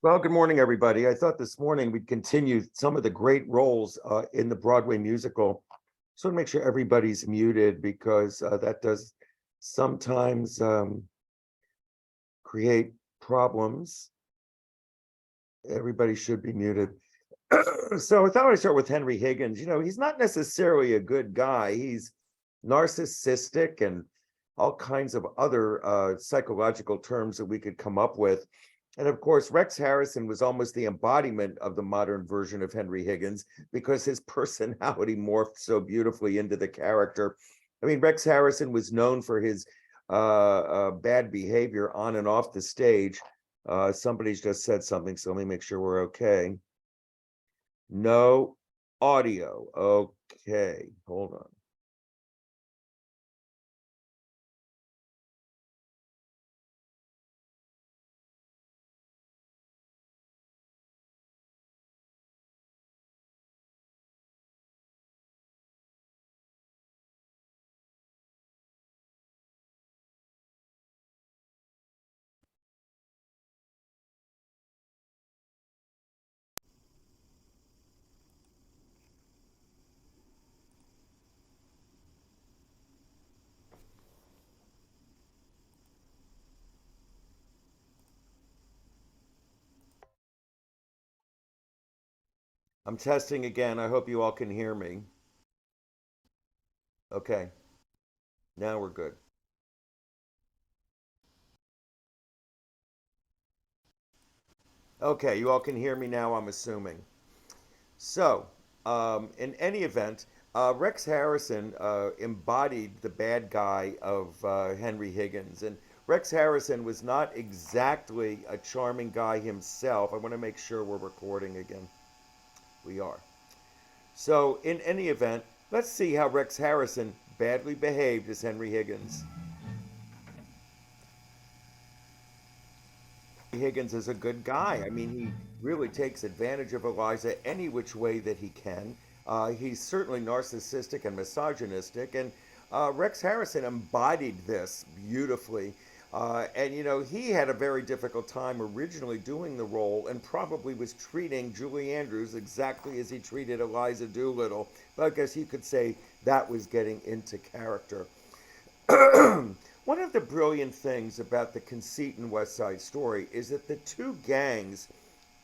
Well, good morning, everybody. I thought this morning we'd continue some of the great roles in the Broadway musical. So to make sure everybody's muted because that does sometimes create problems. Everybody should be muted. So I thought I'd start with Henry Higgins. You know, he's not necessarily a good guy. He's narcissistic and all kinds of other psychological terms that we could come up with. And of course, Rex Harrison was almost the embodiment of the modern version of Henry Higgins because his personality morphed so beautifully into the character. I mean, Rex Harrison was known for his bad behavior on and off the stage. Somebody's just said something, so let me make sure we're okay. No audio. Okay, hold on. I'm testing again. I hope you all can hear me. Okay, now we're good. Okay, you all can hear me now, I'm assuming. So, in any event, Rex Harrison embodied the bad guy of Henry Higgins. And Rex Harrison was not exactly a charming guy himself. I want to make sure we're recording again. We are. So, in any event, let's see how Rex Harrison badly behaved as Henry Higgins. Higgins is a good guy. I mean, he really takes advantage of Eliza any which way that he can. He's certainly narcissistic and misogynistic, and Rex Harrison embodied this beautifully. And you know, he had a very difficult time originally doing the role, and probably was treating Julie Andrews exactly as he treated Eliza Doolittle. But I guess you could say that was getting into character. One of the brilliant things about the conceit in West Side Story is that the two gangs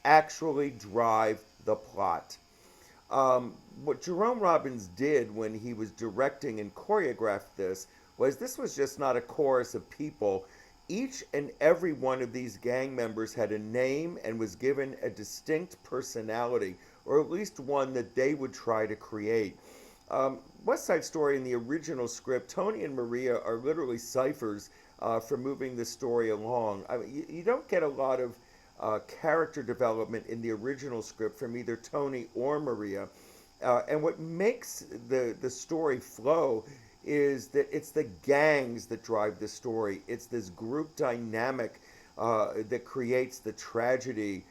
actually drive the plot. What Jerome Robbins did when he was directing and choreographed this was just not a chorus of people. Each and every one of these gang members had a name and was given a distinct personality, or at least one that they would try to create. West Side Story in the original script, Tony and Maria are literally ciphers for moving the story along. I mean, you don't get a lot of character development in the original script from either Tony or Maria. And what makes the story flow is that it's the gangs that drive the story. It's this group dynamic that creates the tragedy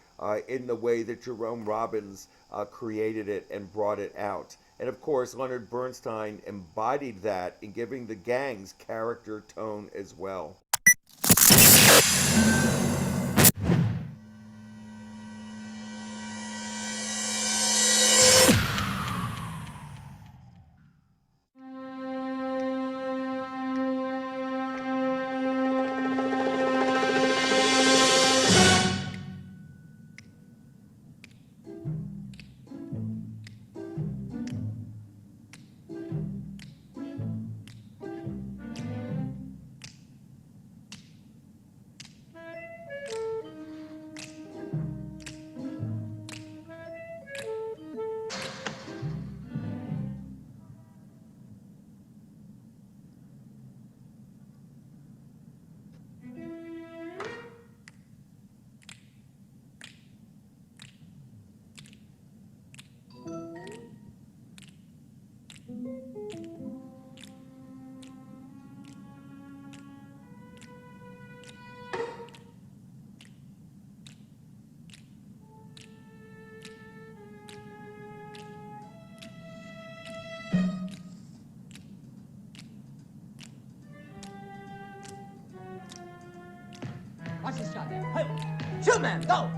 in the way that Jerome Robbins created it and brought it out. And of course, Leonard Bernstein embodied that in giving the gangs character tone as well. Watch this shot. Hey, shoot, man, go!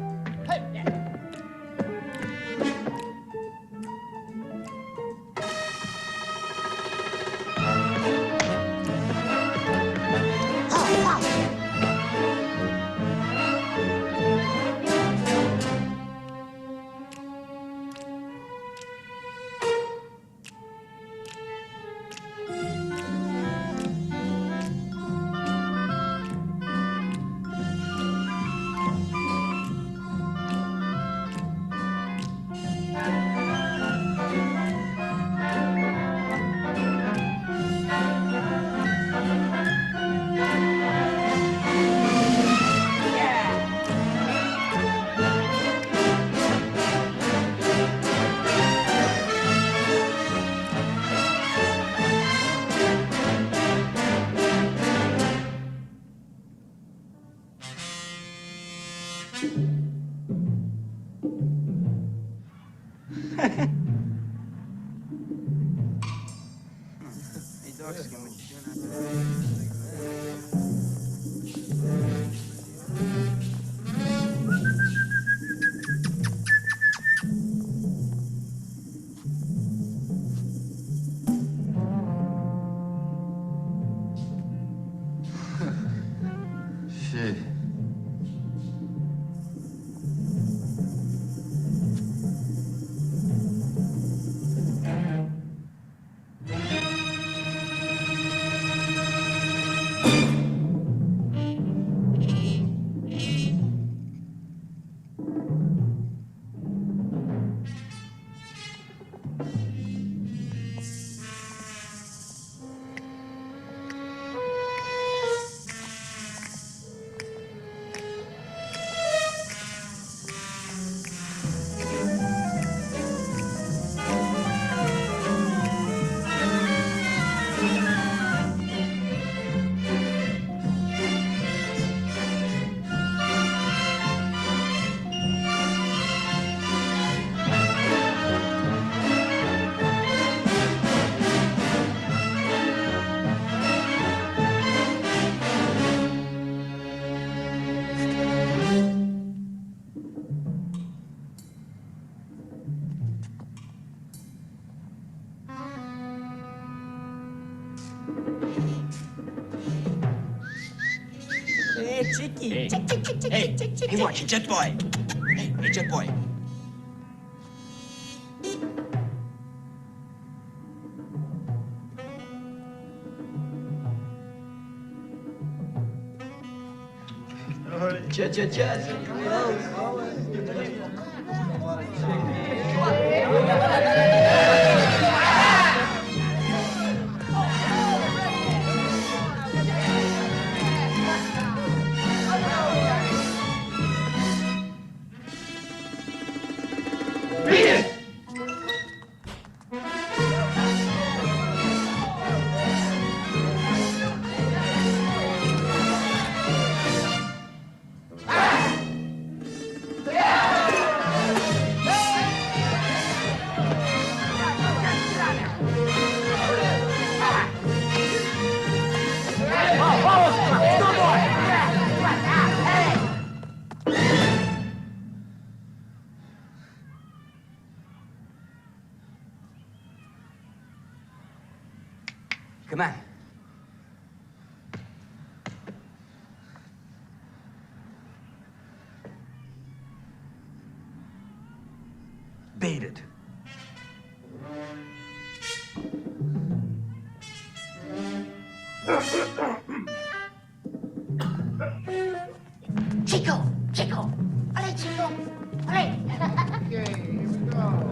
Shit. Hey, Chicky. Hey. Chick, chick, chick, chick, Hey, chick, chick, hey, chick. watch it, Jet Boy. Hey, Jet Boy. Jet, jet, jet. Come on. Baited. Chico, Chico. Allez, Chico. Allez. Okay, here we go.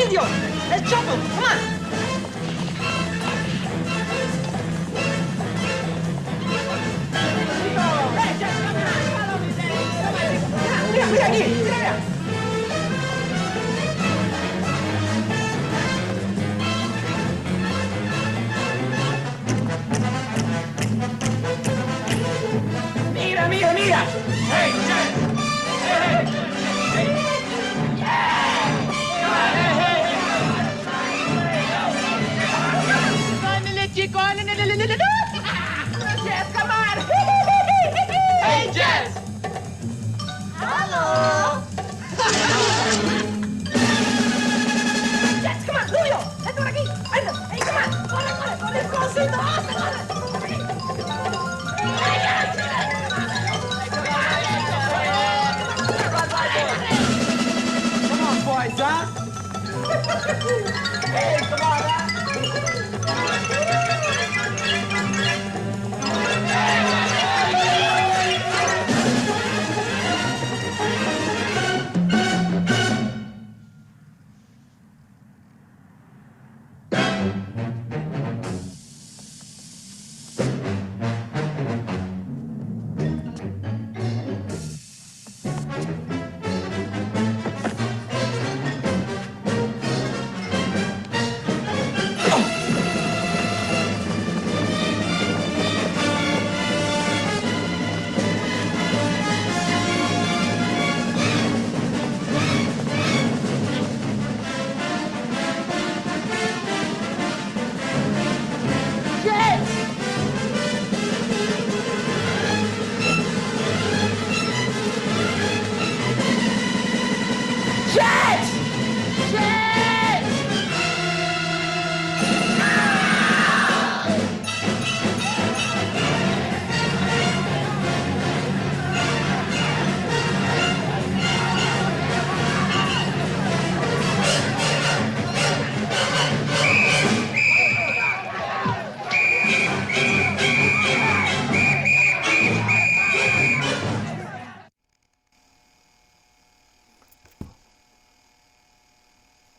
Indio! Let's jump him! Come on! Mira aquí, mira. Mira, mira, mira. Hey, Jack. Hey, hey, hey. Yeah. Jess, come on. Hey, Jess. Hello. Jess, come on, Julio. Let's go aquí. Hey, come on. Corre. Let's go see the horse. Come on, boys, huh? Hey, come on, huh?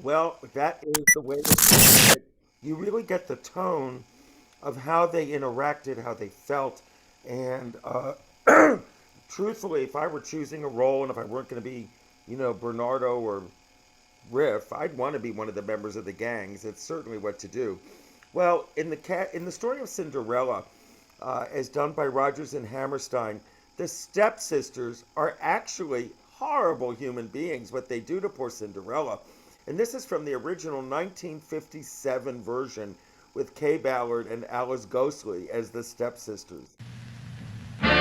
Well, that is the way that you really get the tone of how they interacted, how they felt, and truthfully, if I were choosing a role and if I weren't going to be, Bernardo or Riff, I'd want to be one of the members of the gangs. It's certainly what to do. Well, in the story of Cinderella, as done by Rogers and Hammerstein, the stepsisters are actually horrible human beings. What they do to poor Cinderella, and this is from the original 1957 version with Kay Ballard and Alice Ghostley as the stepsisters. Why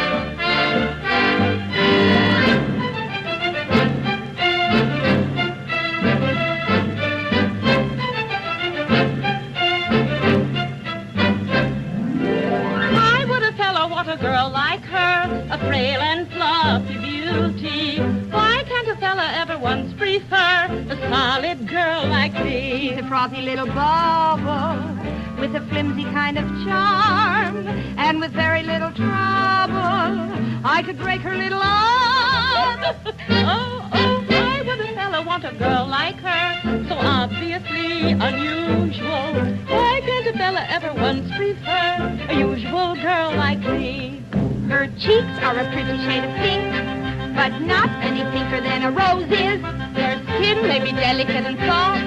would a fellow want a girl like her, a frail and fluffy beauty? Why can't a fella ever once prefer a solid girl like me? She's a frothy little bauble with a flimsy kind of charm, and with very little trouble I could break her little arm. Why would a fella want a girl like her, so obviously unusual? Why can't a fella ever once prefer a usual girl like me? Her cheeks are a pretty shade of pink, but not any pinker than a rose is. Her skin may be delicate and soft,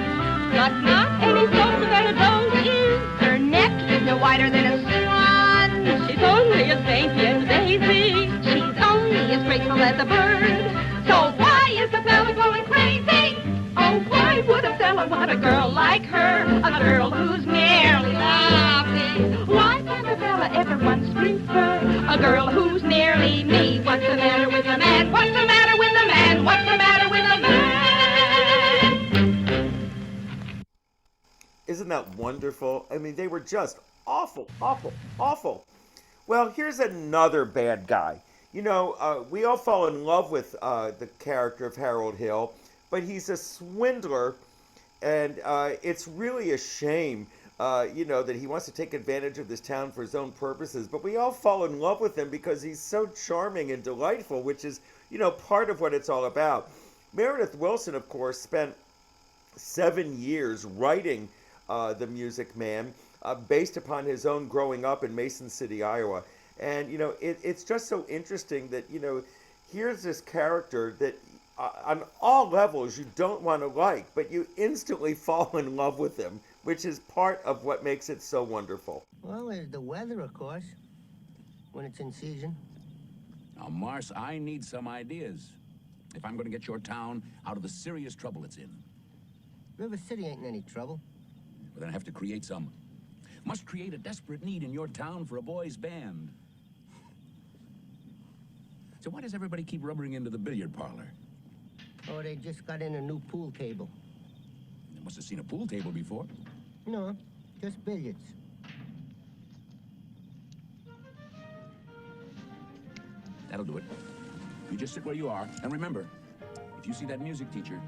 but not any softer than a doe's is. Her neck is no wider than a swan. She's only as dainty as a daisy. She's only as graceful as a bird. So why is the fella going crazy? Oh, why would a fella want a girl like her? A girl who's merely lovely. Why can't a fella ever once prefer a girl who's nearly me? What's the matter with the man? What's the matter with the man? What's the matter with the man? Isn't that wonderful? I mean, they were just awful, awful, awful. Well, here's another bad guy. We all fall in love with the character of Harold Hill, but he's a swindler, and it's really a shame, that he wants to take advantage of this town for his own purposes. But we all fall in love with him because he's so charming and delightful, which is, part of what it's all about. Meredith Willson, of course, spent 7 years writing The Music Man, based upon his own growing up in Mason City, Iowa. And, it's just so interesting that, here's this character that on all levels you don't want to like, but you instantly fall in love with him, which is part of what makes it so wonderful. Well, there's the weather, of course, when it's in season. Now, Mars, I need some ideas if I'm going to get your town out of the serious trouble it's in. River City ain't in any trouble. Well, then I have to create some. Must create a desperate need in your town for a boys' band. So why does everybody keep rubbering into the billiard parlor? Oh, they just got in a new pool table. They must have seen a pool table before. No, just billiards. That'll do it. You just sit where you are, and remember, if you see that music teacher...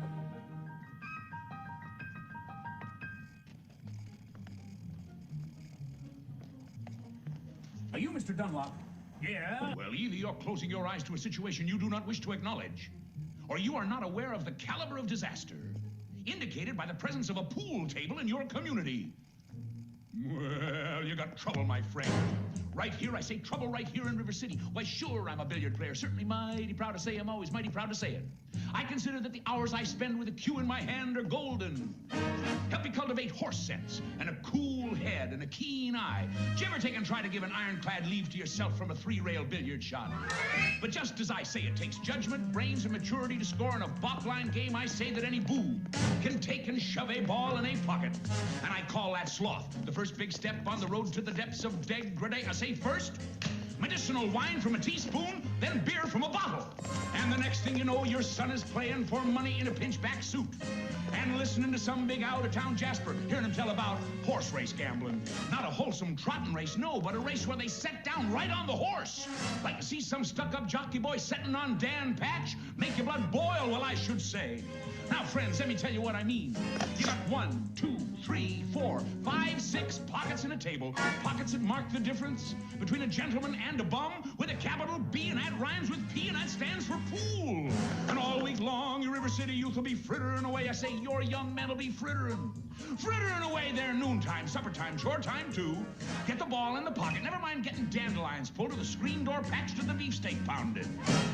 Are you Mr. Dunlop? Yeah? Well, either you're closing your eyes to a situation you do not wish to acknowledge, or you are not aware of the caliber of disaster indicated by the presence of a pool table in your community. Well, you got trouble, my friend. Right here, I say trouble right here in River City. Why, sure, I'm a billiard player. Certainly mighty proud to say I'm always mighty proud to say it. I consider that the hours I spend with a cue in my hand are golden. Help me cultivate horse sense and a cool head and a keen eye. Did you ever take and try to give an ironclad leave to yourself from a three-rail billiard shot? But just as I say it takes judgment, brains, and maturity to score in a bop-line game, I say that any boob can take and shove a ball in a pocket. And I call that sloth. The first big step on the road to the depths of degradation. I say first, medicinal wine from a teaspoon, then beer from a bottle. And the next thing you know, your son is playing for money in a pinchback suit. And listening to some big out-of-town Jasper, hearing him tell about horse race gambling. Not a wholesome trotting race, no, but a race where they set down right on the horse. Like to see some stuck-up jockey boy setting on Dan Patch? Make your blood boil, well, I should say. Now, friends, let me tell you what I mean. You got 1, 2, 3, 4, 5, 6 pockets in a table. Pockets that mark the difference between a gentleman and a bum with a capital B, and that rhymes with P, and that stands for pool. And all week long, your River City youth will be frittering away. I say your young men will be frittering. Frittering away their noontime, supper time, chore time, too. Get the ball in the pocket. Never mind getting dandelions pulled or the screen door patched or the beefsteak pounded.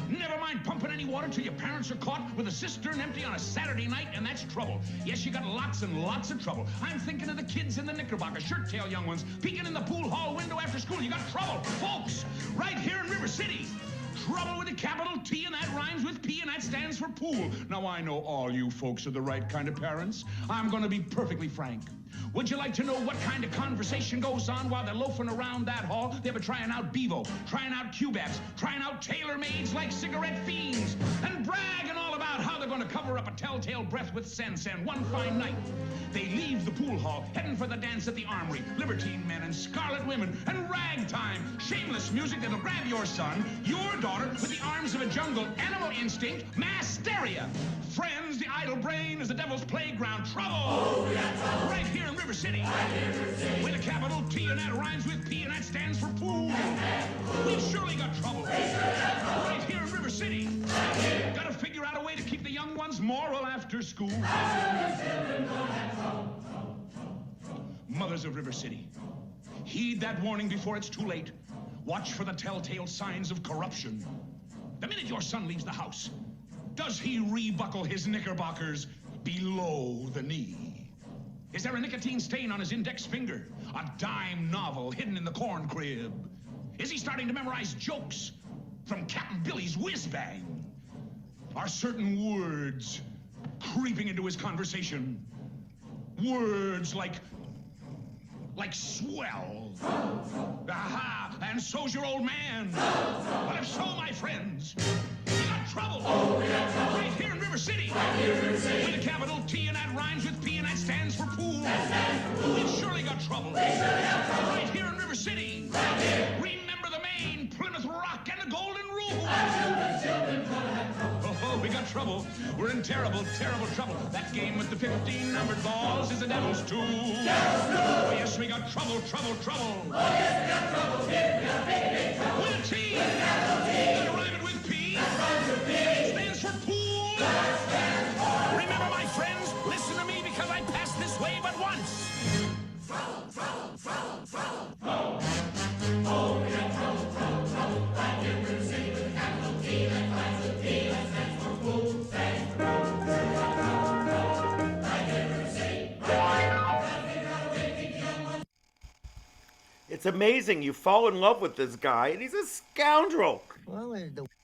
Never mind pumping any water till your parents are caught with a cistern empty on a Saturday night, and that's trouble. Yes, you got lots and lots of trouble. I'm thinking of the kids in the knickerbocker, shirt-tail young ones, peeking in the pool hall window after school. You got trouble, folks, right here in River City. Trouble with a capital T, and that rhymes with P, and that stands for pool. Now, I know all you folks are the right kind of parents. I'm going to be perfectly frank. Would you like to know what kind of conversation goes on while they're loafing around that hall? They were trying out Bevo, trying out Q-Baps, trying out tailor-mades like cigarette fiends, and bragging all about how they're going to cover up a telltale breath with Sen-Sen one fine night. They leave the pool hall, heading for the dance at the Armory. Libertine men and scarlet women and ragtime. Shameless music that'll grab your son, your daughter, with the arms of a jungle animal instinct, mass hysteria. Friends, the idle brain is the devil's playground. Trouble! Oh, we got trouble. Right here in River City. Right here in River City. With a capital T, and that rhymes with P, and that stands for pool. We've surely got trouble. Right here in River City. Right. Gotta figure out a way to keep the young ones moral after school. Mothers of River City, heed that warning before it's too late. Watch for the telltale signs of corruption. The minute your son leaves the house, does he rebuckle his knickerbockers below the knee? Is there a nicotine stain on his index finger? A dime novel hidden in the corn crib? Is he starting to memorize jokes from Captain Billy's whiz-bang? Are certain words creeping into his conversation? Words like swell. Aha, and so's your old man. But if so, my friends, you got trouble. Oh, we got trouble. Right here in River City. Right here in River City. With a capital T, and that rhymes with P, and that stands for pool. That stands for pool. We've surely got trouble. We surely have trouble. Right here in River City. Right here. Remember the Maine, Plymouth Rock, and the Golden Rule. Our children's gonna have trouble. Oh, we got trouble. We're in terrible, terrible trouble. That game with the 15 numbered balls is the devil's tool. Oh, yes, we got trouble, trouble, trouble. Oh, yes, we got trouble. Yes, we got big, big trouble. With a T. And rhyming with P. That stands for pool. Remember, my friends, listen to me. It's amazing. You fall in love with this guy, and he's a scoundrel. Well,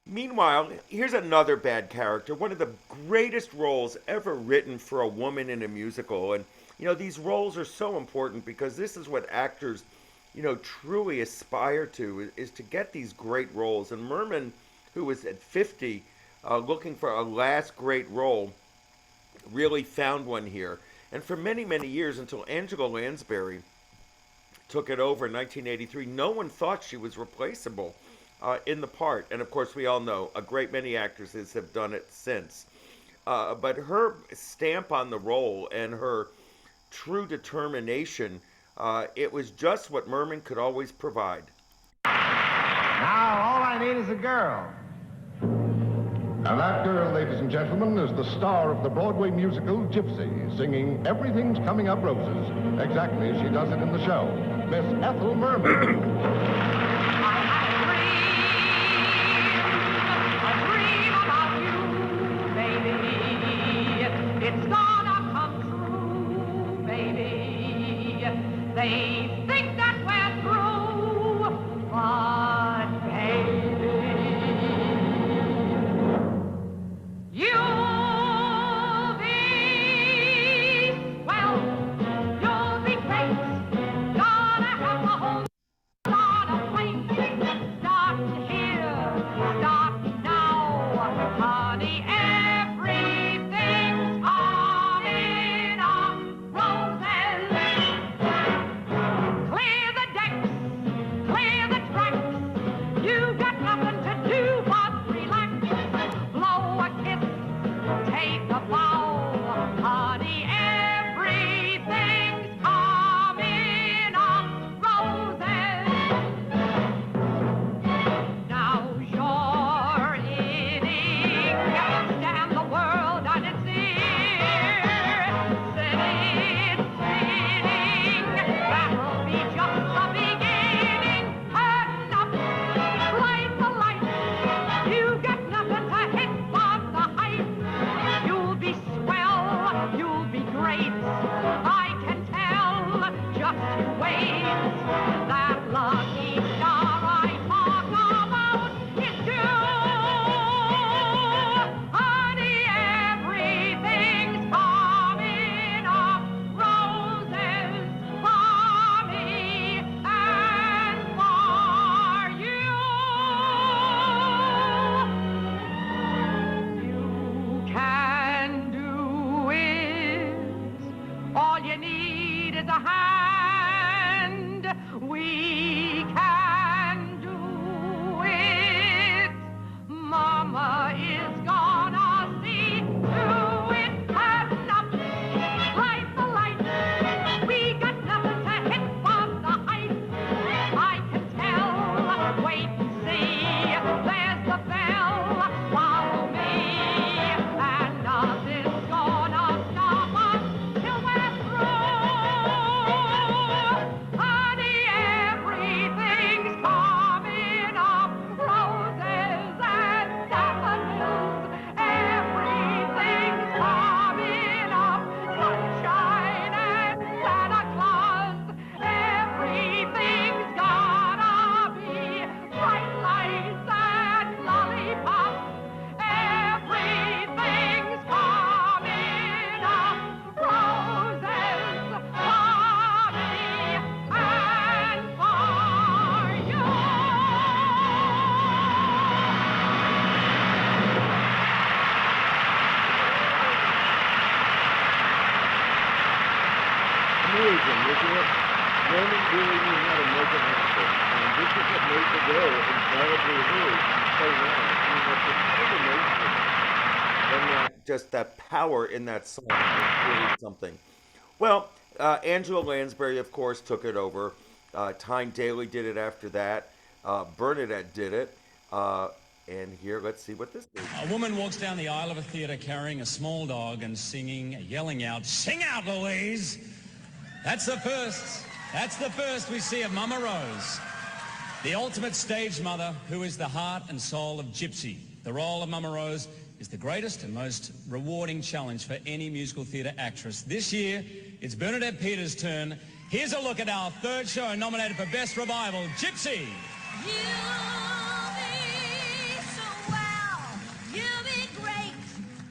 Meanwhile, here's another bad character, one of the greatest roles ever written for a woman in a musical. And, these roles are so important because this is what actors, truly aspire to, is to get these great roles. And Merman, who was at 50, looking for a last great role, really found one here. And for many, many years, until Angela Lansbury took it over in 1983, no one thought she was replaceable in the part. And of course, we all know a great many actresses have done it since. But her stamp on the role and her true determination, it was just what Merman could always provide. Now, all I need is a girl. And that girl, ladies and gentlemen, is the star of the Broadway musical Gypsy, singing Everything's Coming Up Roses, exactly as she does it in the show. Miss Ethel Merman. It's gonna come true, baby. They think that we're through, but baby, you'll be swell, you'll be great. Gonna have the whole lot of planes. Start here, start now, honey. Just that power in that song is really something. Well, Angela Lansbury, of course, took it over. Tyne Daly did it after that. Bernadette did it. And here, let's see what this is. A woman walks down the aisle of a theater carrying a small dog and singing, yelling out, "Sing out, Louise!" That's the first. That's the first we see of Mama Rose, the ultimate stage mother who is the heart and soul of Gypsy. The role of Mama Rose is the greatest and most rewarding challenge for any musical theatre actress. This year, it's Bernadette Peters' turn. Here's a look at our third show nominated for Best Revival, Gypsy.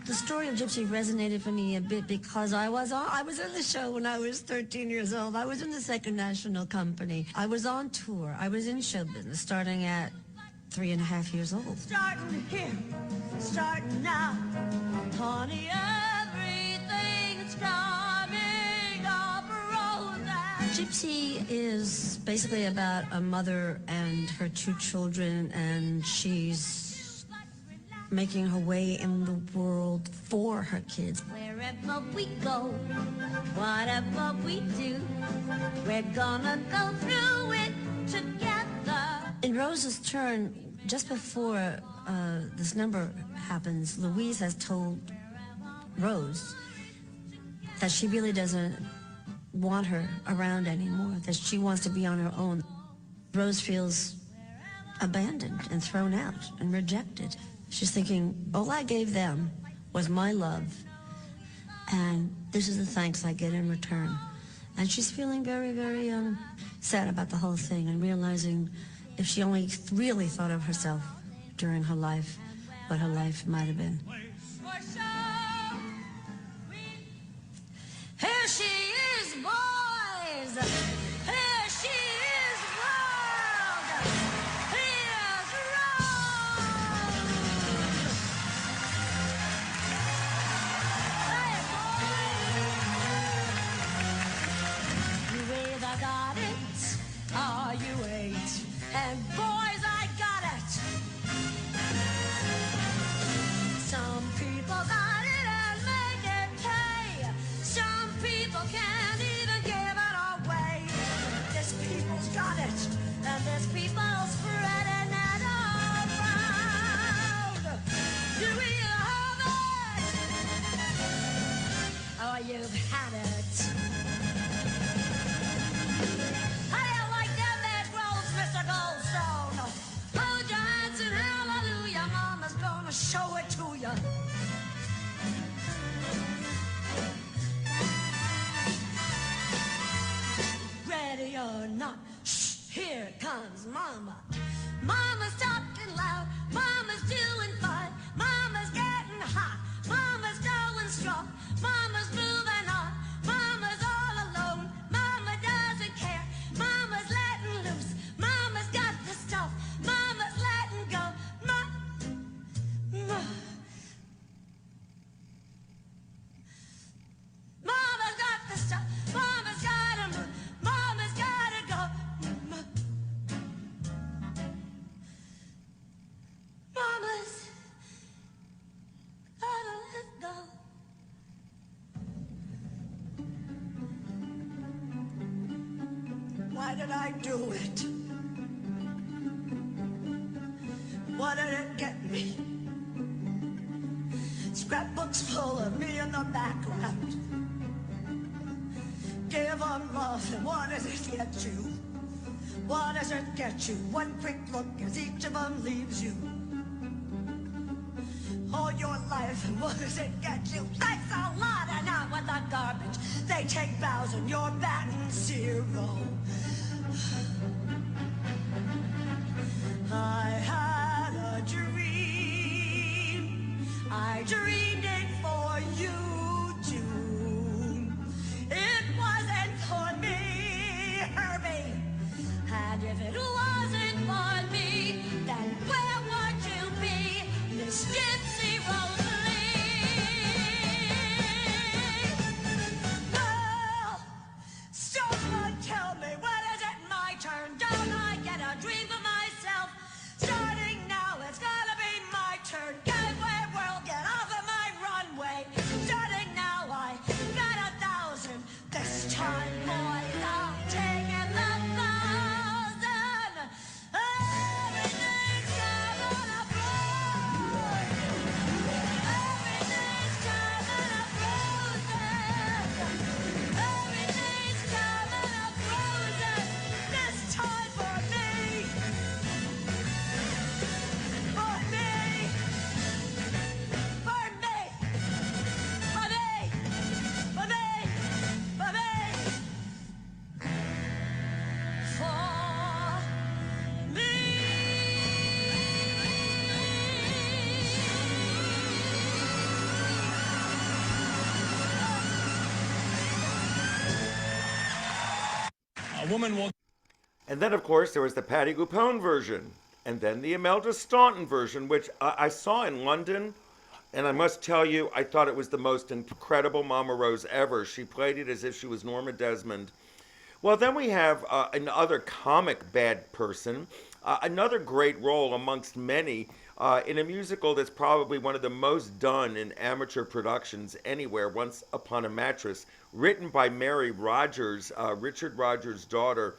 The story of Gypsy resonated for me a bit because I was in the show when I was 13 years old. I was in the Second National Company. I was on tour. I was in show business starting at 3.5 years old. Starting here, starting now, honey, everything's coming up roses. Gypsy is basically about a mother and her 2 children, and she's making her way in the world for her kids. Wherever we go, whatever we do, we're gonna go through it together. In Rose's turn, just before this number happens, Louise has told Rose that she really doesn't want her around anymore, that she wants to be on her own. Rose feels abandoned and thrown out and rejected. She's thinking, all I gave them was my love, and this is the thanks I get in return. And she's feeling very, very sad about the whole thing and realizing if she only really thought of herself during her life, what her life might have been. Here she is, boys! Here she is, world! Here's Rose! Hey, boys! You either got it, or you ain't. And boys, I got it! Some people got it and make it pay. Some people can't even give it away. This people's got it, and this people's spreading it around. You either have it, or you've had it. How do you like them bad rolls, Mr. Goldstone? Hold your hands and hallelujah, Mama's gonna show it to you. Ready or not, shh, here comes Mama. Mama's talking loud, Mama's doing fine, Mama's getting hot, Mama's going strong, Mama's moving on, Mama's all alone, Mama doesn't care, Mama's letting loose, Mama's got the stuff, Mama's letting go, Mama's got the stuff, Mama's gotta move, Mama's gotta go, Mama's gotta let go. Why did I do it? What did it get me? Scrapbooks full of me in the background. Give them love, and what does it get you? What does it get you? One quick look as each of them leaves you. All your life, and what does it get you? Thanks a lot, and out with the garbage. They take bows, and you're batting 0. I had a dream. I dreamed it for you, June. It wasn't for me, Herbie. And if it wasn't for me, then where would you be, Miss Gypsy Rosalie? Girl, someone tell me, when is it my turn? woman walked. And then, of course, there was the Patti LuPone version, and then the Imelda Staunton version, which I saw in London, and I must tell you, I thought it was the most incredible Mama Rose ever. She played it as if she was Norma Desmond. Well, then we have another comic bad person, another great role amongst many in a musical that's probably one of the most done in amateur productions anywhere, Once Upon a Mattress, written by Mary Rogers, Richard Rogers' daughter.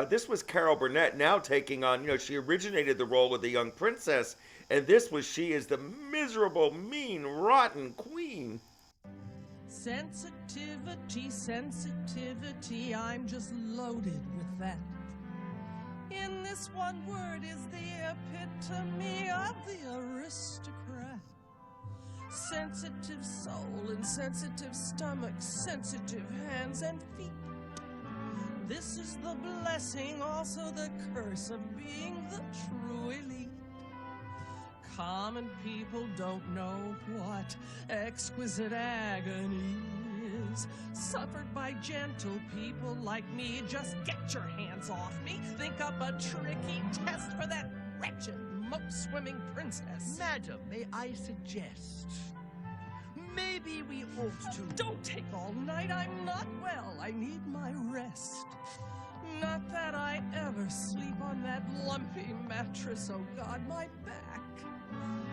This was Carol Burnett now taking on, she originated the role of the young princess, and this was she as the miserable, mean, rotten queen. Sensitivity, sensitivity, I'm just loaded with that. In this one word is the epitome of the aristocrat. Sensitive soul and sensitive stomach, sensitive hands and feet. This is the blessing, also the curse of being the true elite. Common people don't know what exquisite agony is, suffered by gentle people like me. Just get your hands off me. Think up a tricky test for that wretched moat-swimming princess. Madam, may I suggest? Maybe we ought to... Don't take all night. I'm not well. I need my rest. Not that I ever sleep on that lumpy mattress. Oh, God, my back.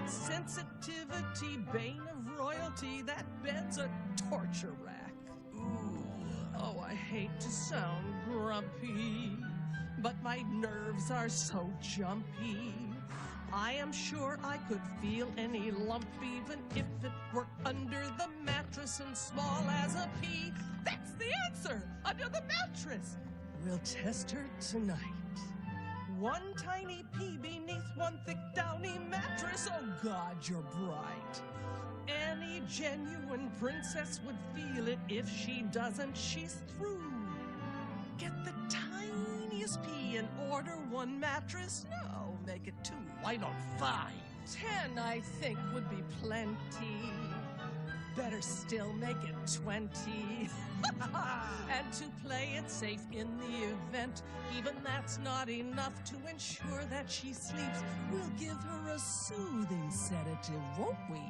Sensitivity, bane of royalty. That bed's a torture rack. Ooh. Oh, I hate to sound grumpy, but my nerves are so jumpy. I am sure I could feel any lump even if it were under the mattress and small as a pea. That's the answer, under the mattress. We'll test her tonight. One tiny pea beneath one thick downy mattress. Oh God, you're bright. Any genuine princess would feel it. If she doesn't, she's through. Get the tiniest pea and order one mattress. No, make it 2. Why not 5? 10, I think, would be plenty. Better still, make it 20. And to play it safe in the event, even that's not enough to ensure that she sleeps, we'll give her a soothing sedative, won't we?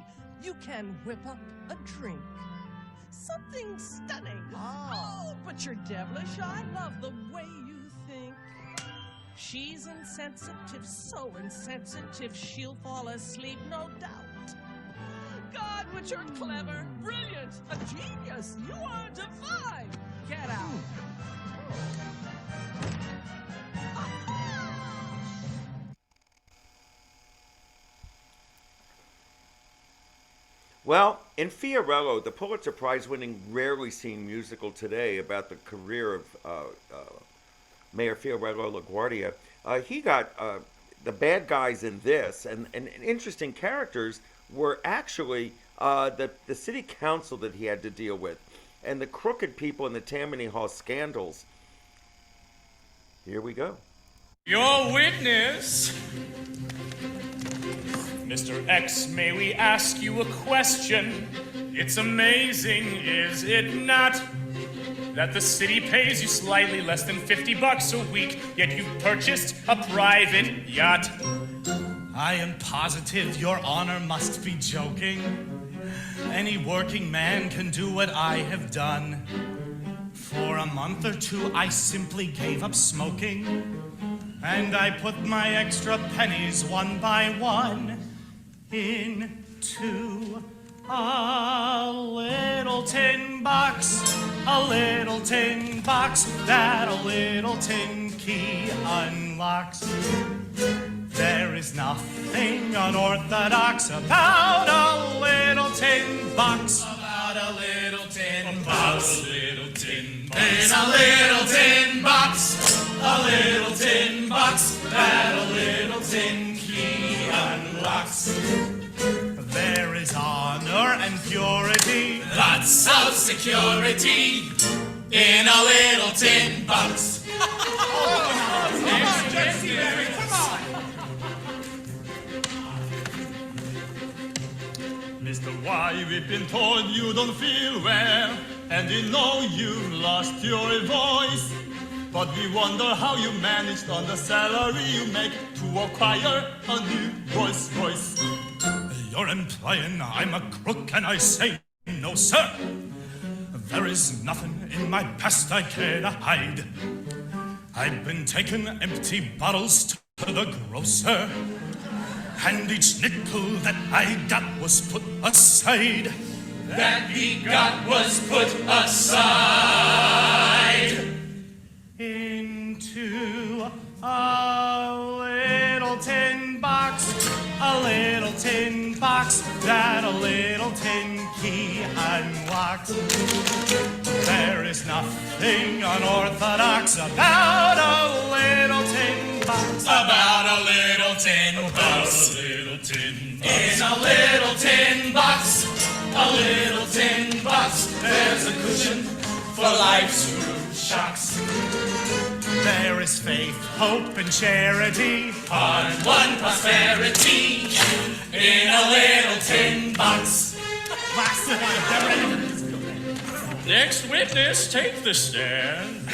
You can whip up a drink. Something stunning. Oh, but you're devilish. I love the way you think. She's insensitive, so insensitive, she'll fall asleep, no doubt. God, but you're clever, brilliant, a genius. You are divine. Get out. Well, in Fiorello, the Pulitzer Prize-winning, rarely seen musical today about the career of Mayor Fiorello LaGuardia, he got the bad guys in this, and interesting characters were actually the city council that he had to deal with, and the crooked people in the Tammany Hall scandals. Here we go. Your witness. Mr. X, may we ask you a question? It's amazing, is it not, that the city pays you slightly less than $50 a week, yet you've purchased a private yacht. I am positive your honor must be joking. Any working man can do what I have done. For a month or 2, I simply gave up smoking, and I put my extra pennies one by one into a little tin box, a little tin box that a little tin key unlocks. There is nothing unorthodox about a little tin box. About a little tin box. A little tin box. In a little tin box, a little tin box that a little tin key unlocks. There is honor and purity, Lots of security in a little tin box. Mr. Y, we've been told you don't feel well, and you know you've lost your voice. But we wonder how you managed on the salary you make to acquire a new Rolls Royce. You're implying I'm a crook, and I say no, sir. There is nothing in my past I care to hide. I've been taking empty bottles to the grocer, and each nickel that I got was put aside. That he got was put aside into a little tin box, a little tin box that a little tin key unlocks. There is nothing unorthodox about a little tin box. About a little tin box. A little tin box. In a little tin box. A little tin box. There's a cushion for life's rude shocks. There is faith, hope, and charity. Hard-won prosperity. In a little tin box. Next witness, take the stand.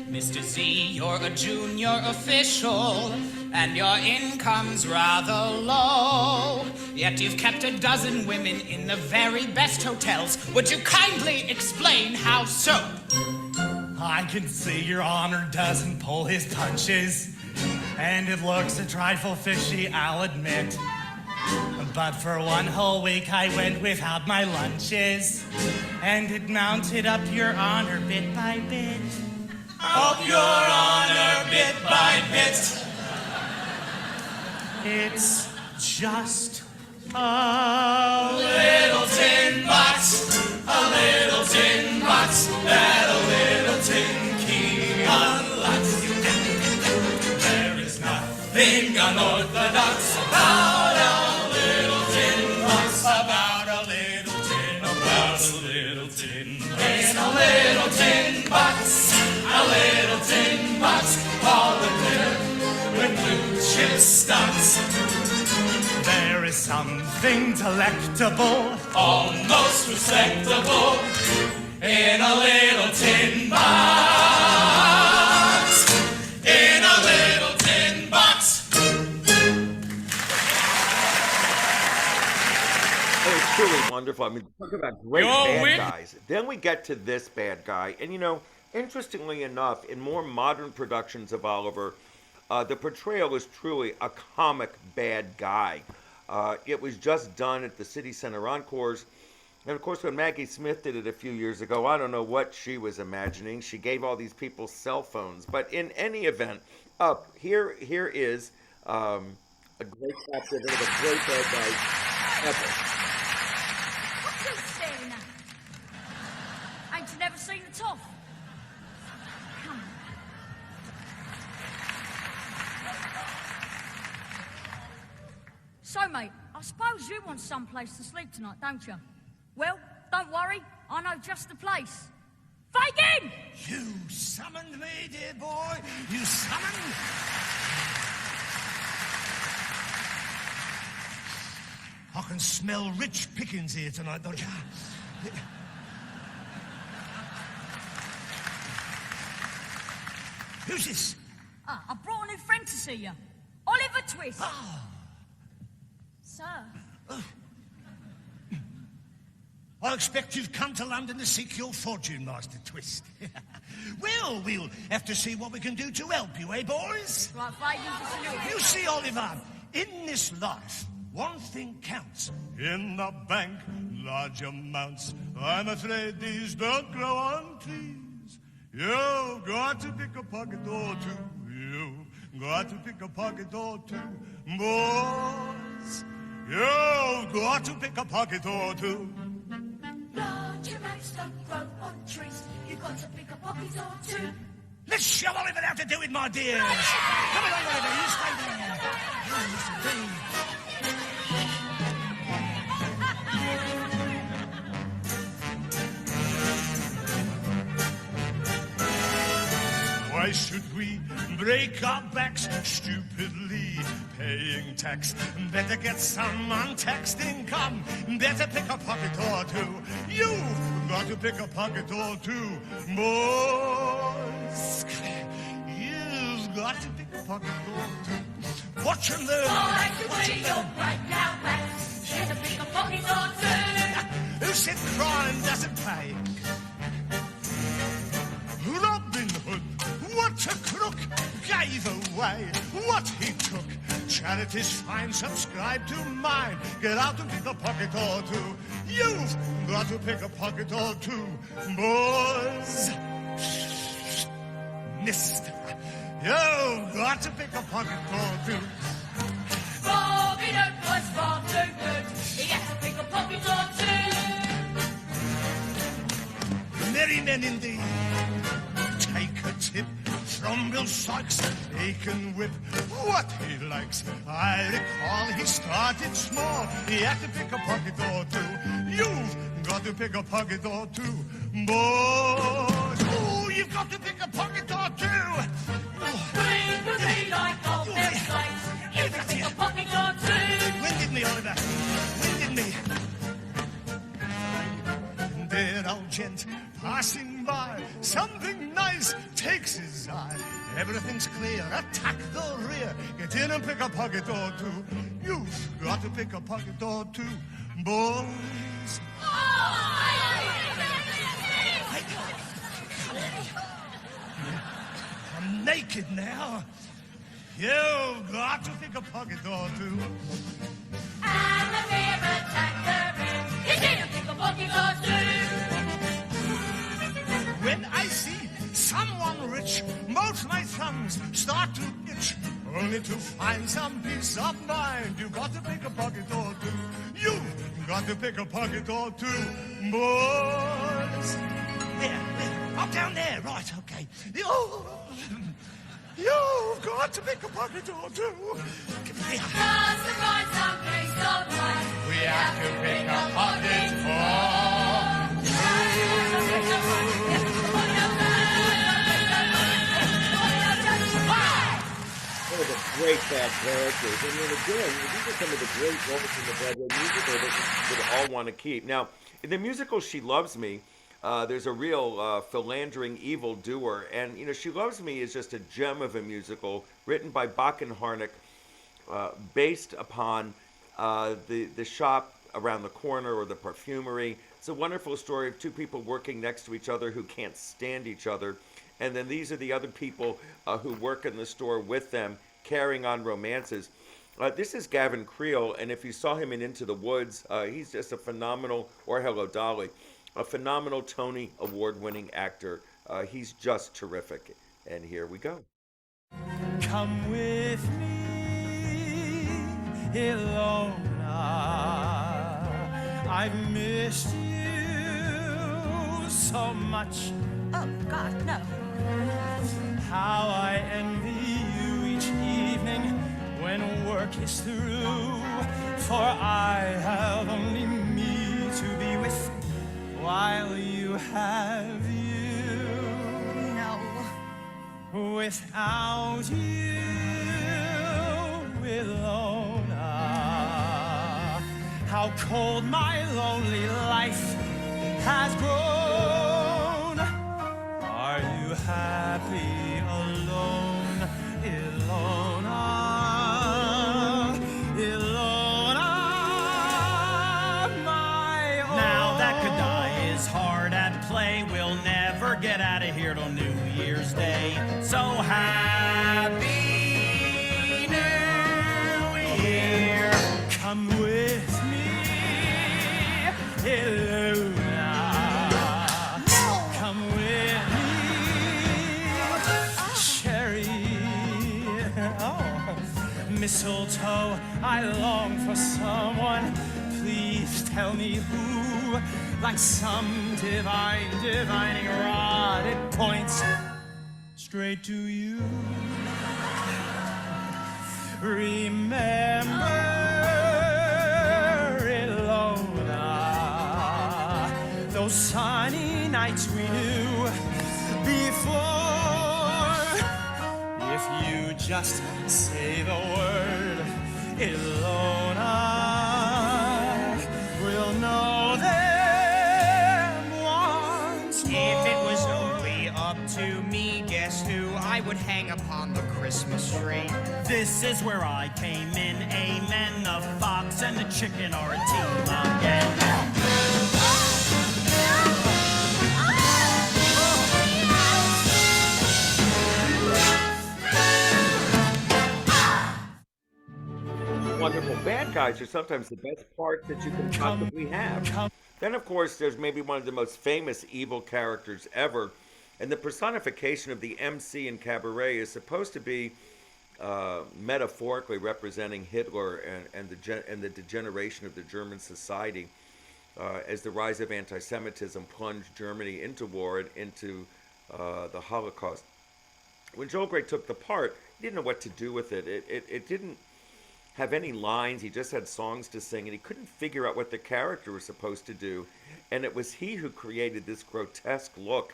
Mr. Z, you're a junior official, and your income's rather low. Yet you've kept a dozen women in the very best hotels. Would you kindly explain how so? I can see your honor doesn't pull his punches, and it looks a trifle fishy, I'll admit. But for one whole week I went without my lunches, and it mounted up your honor bit by bit. Up your honor bit by bit. It's just a little tin box, a little tin box that a little tin key unlocks. There is nothing unorthodox about a little tin box. About a little tin box. A little tin box. In a little tin box. A little tin box. All the glitter with blue chip stocks. There is something delectable, almost respectable, in a little tin box. In a little tin box. It's truly wonderful. I mean, talk about great bad guys. Then we get to this bad guy. And, you know, interestingly enough, in more modern productions of Oliver, the portrayal is truly a comic bad guy. It was just done at the City Center Encores. And, of course, when Maggie Smith did it a few years ago, I don't know what she was imagining. She gave all these people cell phones. But in any event, here is a great captain of a great bad guy ever. What's you staring at? Ain't you never seen the top? Come on. So, mate, I suppose you want someplace to sleep tonight, don't you? Well, don't worry, I know just the place. Fagin! You summoned me, dear boy. You summoned... I can smell rich pickings here tonight, don't you? Who's this? Ah, I brought a new friend to see you. Oliver Twist. Oh. Sir. I expect you've come to London to seek your fortune, Master Twist. Well, we'll have to see what we can do to help you, eh, boys? Right, Fagin, just a little bit. You see, Oliver, in this life, one thing counts. In the bank, large amounts. I'm afraid these don't grow on trees. You've got to pick a pocket or two. You've got to pick a pocket or two. Boys, you've got to pick a pocket or two. Large amounts don't grow on trees. You've got to pick a pocket or two. Let's show Oliver how to do it, my dears. Come along, Oliver, you stay there. Oh, yes, indeed. Why should we break our backs stupidly paying tax? Better get some untaxed income. Better pick a pocket or two. You've got to pick a pocket or two, boys. You've got to pick a pocket or two. Watch and learn. All right, the way you're right now, Max. Better pick a pocket or two. Who said crime doesn't pay? Robin Hood, what a crook, gave away what he took. Charities fine, subscribe to mine. Get out and pick a pocket or two. You've got to pick a pocket or two, boys. Mister, you've got to pick a pocket or two. Robin Hood was far too good. He had to pick a pocket or two. Merry men indeed. Take a tip from Bill Sykes. He can whip what he likes. I recall he started small. He had to pick a pocket or two. You've got to pick a pocket or two, boys. Oh, you've got to pick a pocket or two. Green would be like all them sights. You can pick a pocket or two. Wind in me, Oliver. Wind in me. Dear old gent passing by, something nice takes his eye. Everything's clear, attack the rear. Get in and pick a pocket or two. You've got to pick a pocket or two, boys. I'm naked now. You've got to pick a pocket or two. And the fear attacked the rear. You didn't pick a pocket or two. When I see someone rich, both my thumbs start to itch. Only to find some peace of mind. You got to pick a pocket or two. You've got to pick a pocket or two, boys. There. Up down there. Right, okay. You've got to pick a pocket or two. Just to find some peace of mind. We have to pick a pocket or two. One of the great bad characters. And then again, these are some of the great roles in the Broadway musical that we would all want to keep. Now, in the musical She Loves Me, there's a real philandering evildoer. And, you know, She Loves Me is just a gem of a musical written by Bach and Harnick, based upon the shop around the corner or the perfumery. It's a wonderful story of two people working next to each other who can't stand each other. And then these are the other people who work in the store with them, carrying on romances. This is Gavin Creel, and if you saw him in Into the Woods, he's just a phenomenal, or Hello Dolly, a phenomenal Tony Award-winning actor. He's just terrific. And here we go. Come with me, Ilona. I've missed you so much. Oh, God, no. How I envy you each evening when work is through. For I have only me to be with while you have you. No. Without you, Ilona, how cold my lonely life has grown. Are you happy alone, Ilona? Ilona, my own. Now that Kadai is hard at play, we'll never get out of here till New Year's Day. So happy New Year. Come with me, Ilona. Mistletoe, I long for someone. Please tell me who, like some divining rod, it points straight to you. Remember, Ilona, those sunny nights we knew before just say the word, Ilona. We'll know them once more. If it was only up to me, guess who I would hang upon the Christmas tree? This is where I came in, amen. The fox and the chicken are a team again. Wonderful bad guys are sometimes the best parts that you can possibly have. Then, of course, there's maybe one of the most famous evil characters ever, and the personification of the MC in Cabaret is supposed to be metaphorically representing Hitler and the degeneration of the German society as the rise of anti-Semitism plunged Germany into war and into the Holocaust. When Joel Grey took the part, he didn't know what to do with it. It didn't have any lines. He just had songs to sing, and he couldn't figure out what the character was supposed to do. And it was he who created this grotesque look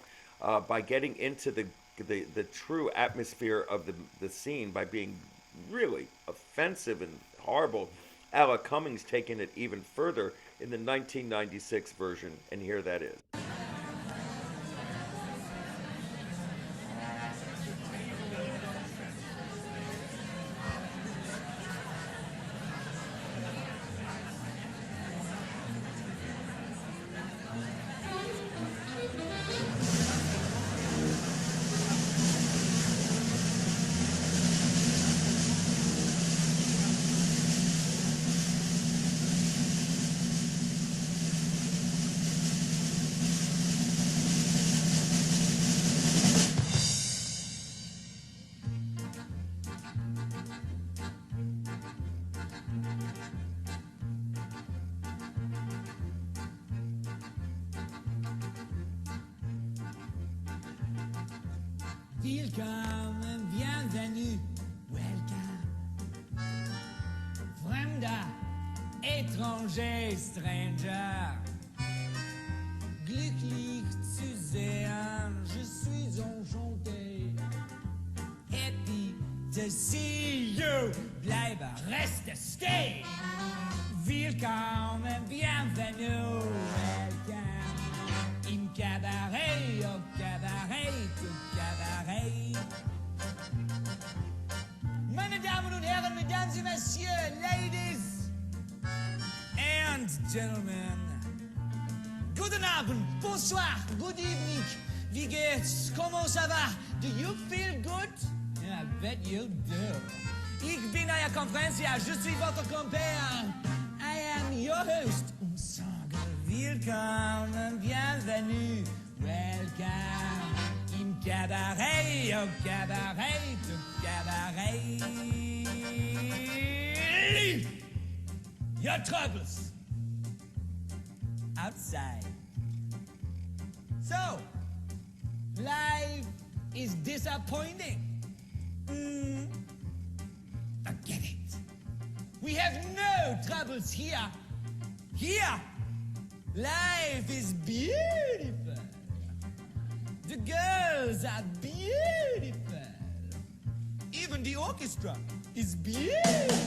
by getting into the true atmosphere of the scene by being really offensive and horrible. Ella Cummings taking it even further in the 1996 version, and here that is. Willkommen, bienvenue, welcome. Fremder, étranger, stranger. Glücklich zu sehen, je suis enchanté. Happy to see you, bleibe, reste, stay. Willkommen, bienvenue, welcome. Im Cabaret, au Cabaret, au Cabaret. Meine Damen und Herren, Mesdames et Messieurs, Ladies and Gentlemen. Guten Abend, bonsoir, good evening. Wie geht's? Comment ça va? Do you feel good? Yeah, I bet you do. Ich bin euer Konferencier, je suis votre compère. I am your host. Willkommen, bienvenue, welcome. Im Cabaret, au Cabaret, au Cabaret. Leave your troubles outside. So, life is disappointing. Forget it. We have no troubles here. Here, life is beautiful. The girls are beautiful. Even the orchestra is beautiful.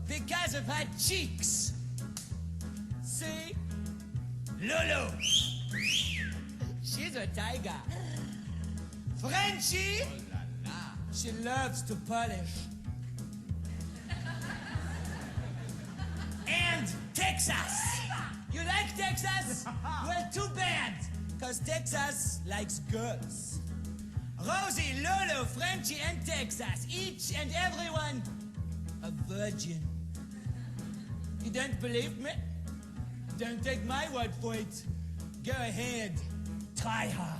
Because of her cheeks. See? Lulu. She's a tiger. Frenchie. She loves to polish. And Texas. You like Texas? Well, too bad. Because Texas likes girls. Rosie, Lulu, Frenchie, and Texas. Each and every one a virgin. You don't believe me? don't take my word for it. Go ahead, try her.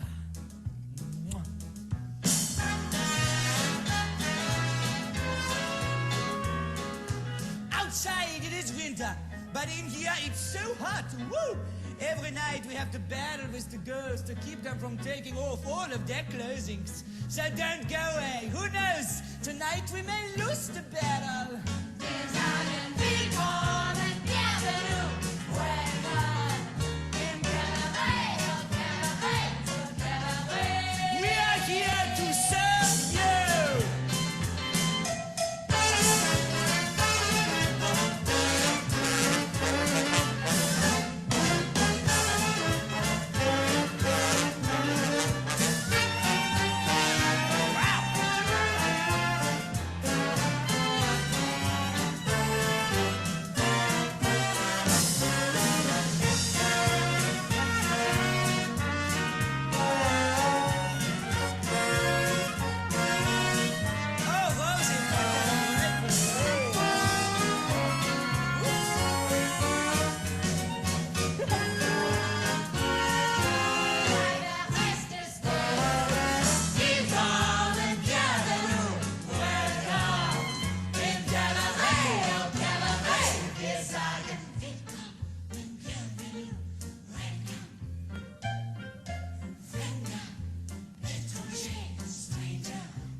Outside it is winter, but in here it's so hot. Woo! Every night we have to battle with the ghosts to keep them from taking off all of their clothings. So don't go away. Who knows? Tonight we may lose the battle. We are here to serve you.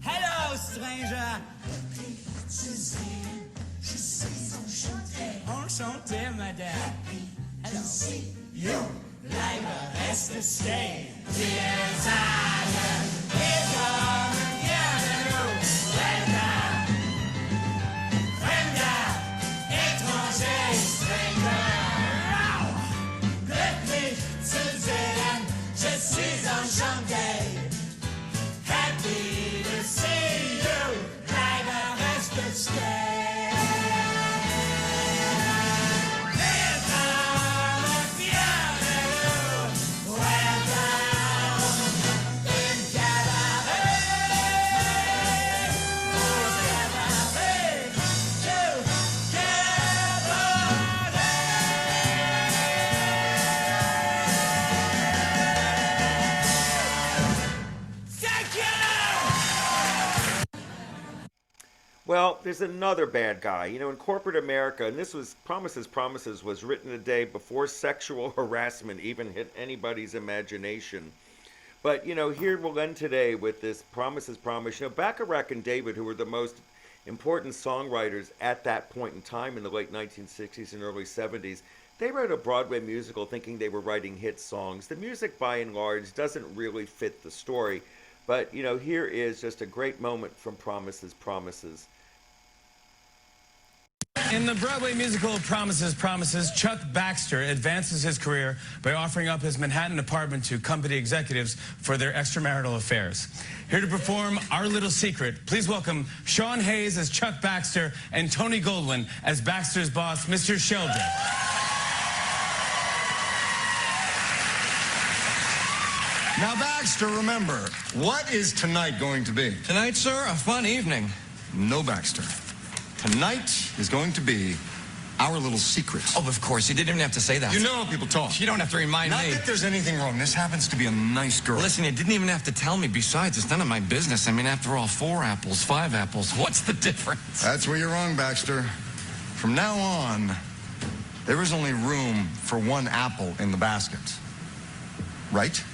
Hello, stranger. Enchanté, madame. Hello. You. Bleibe, reste, stay. Wir sagen, willkommen, bienvenue, welcome. Fremder, étranger, stranger. Glücklich zu sehen, je suis enchanté. Happy to see you, bleibe, reste, stay. Well, there's another bad guy. You know, in corporate America, and this was Promises, Promises was written a day before sexual harassment even hit anybody's imagination. But, you know, here we'll end today with this Promises, Promise. You know, Bacharach and David, who were the most important songwriters at that point in time in the late 1960s and early 70s, they wrote a Broadway musical thinking they were writing hit songs. The music, by and large, doesn't really fit the story. But, you know, here is just a great moment from Promises, Promises. In the Broadway musical Promises, Promises, Chuck Baxter advances his career by offering up his Manhattan apartment to company executives for their extramarital affairs. Here to perform Our Little Secret, please welcome Sean Hayes as Chuck Baxter and Tony Goldwyn as Baxter's boss, Mr. Sheldon. Now, Baxter, remember, what is tonight going to be? Tonight, sir, a fun evening. No, Baxter. Tonight is going to be Our Little Secret. Oh, of course. You didn't even have to say that. You know how people talk. You don't have to remind me. Not that there's anything wrong. This happens to be a nice girl. Listen, you didn't even have to tell me. Besides, it's none of my business. I mean, after all, 4 apples, 5 apples. What's the difference? That's where you're wrong, Baxter. From now on, there is only room for 1 apple in the basket. Right?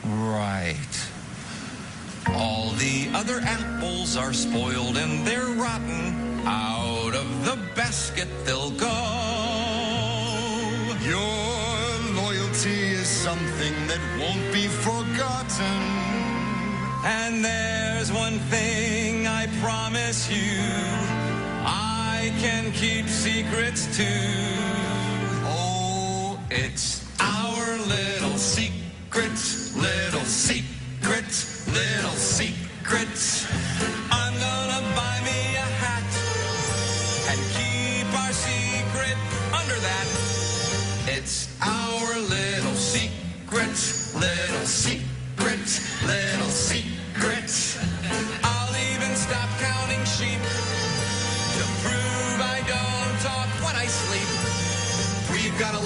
Right. All the other apples are spoiled and they're rotten. Out of the basket they'll go. Your loyalty is something that won't be forgotten. And there's one thing I promise you. I can keep secrets too. Oh, it's our little secret, little secret, little secret. I'm gonna buy me a hat and keep our secret under that. It's our little secret, little secret, little secret. I'll even stop counting sheep to prove I don't talk when I sleep. We've got a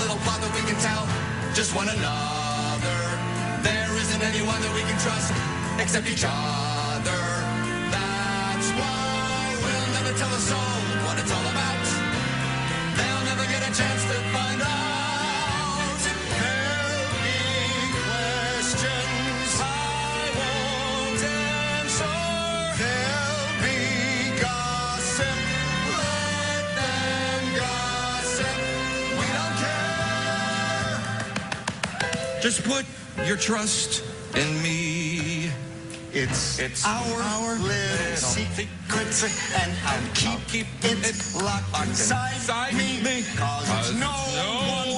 just one another. There isn't anyone that we can trust except each other. That's why we'll never tell a soul what it's all about. They'll never get a chance to find out. There'll be questions I won't answer. There'll be gossip. Let them gossip. We don't care. Just put your trust in me. It's our little secret, and I'll keep it locked inside me. Cause it's no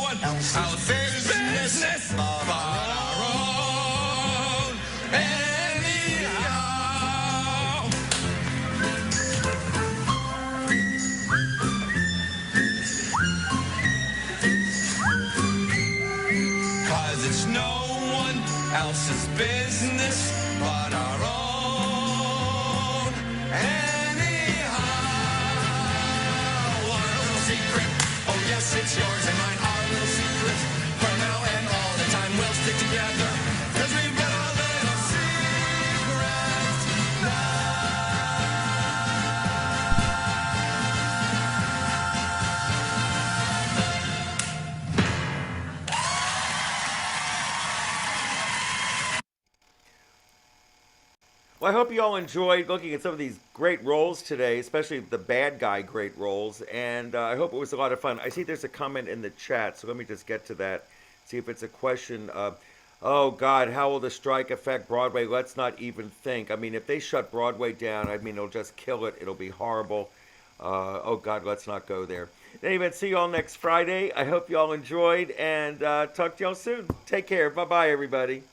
one else's business but our own. Anyhow. Cause it's no one else's business but our own. Anyhow, our little secret. Oh yes, it's yours and mine. Our little secret. For now and all the time we'll stick together. Cause we've got our little secret Well, I hope you all enjoyed looking at some of these great roles today, especially the bad guy great roles, and I hope it was a lot of fun. I see there's a comment in the chat, so let me just get to that, see if it's a question. Oh, God, how will the strike affect Broadway? Let's not even think. I mean, if they shut Broadway down, I mean, it'll just kill it. It'll be horrible. Oh, God, let's not go there. Anyway, see you all next Friday. I hope you all enjoyed, and talk to you all soon. Take care. Bye-bye, everybody.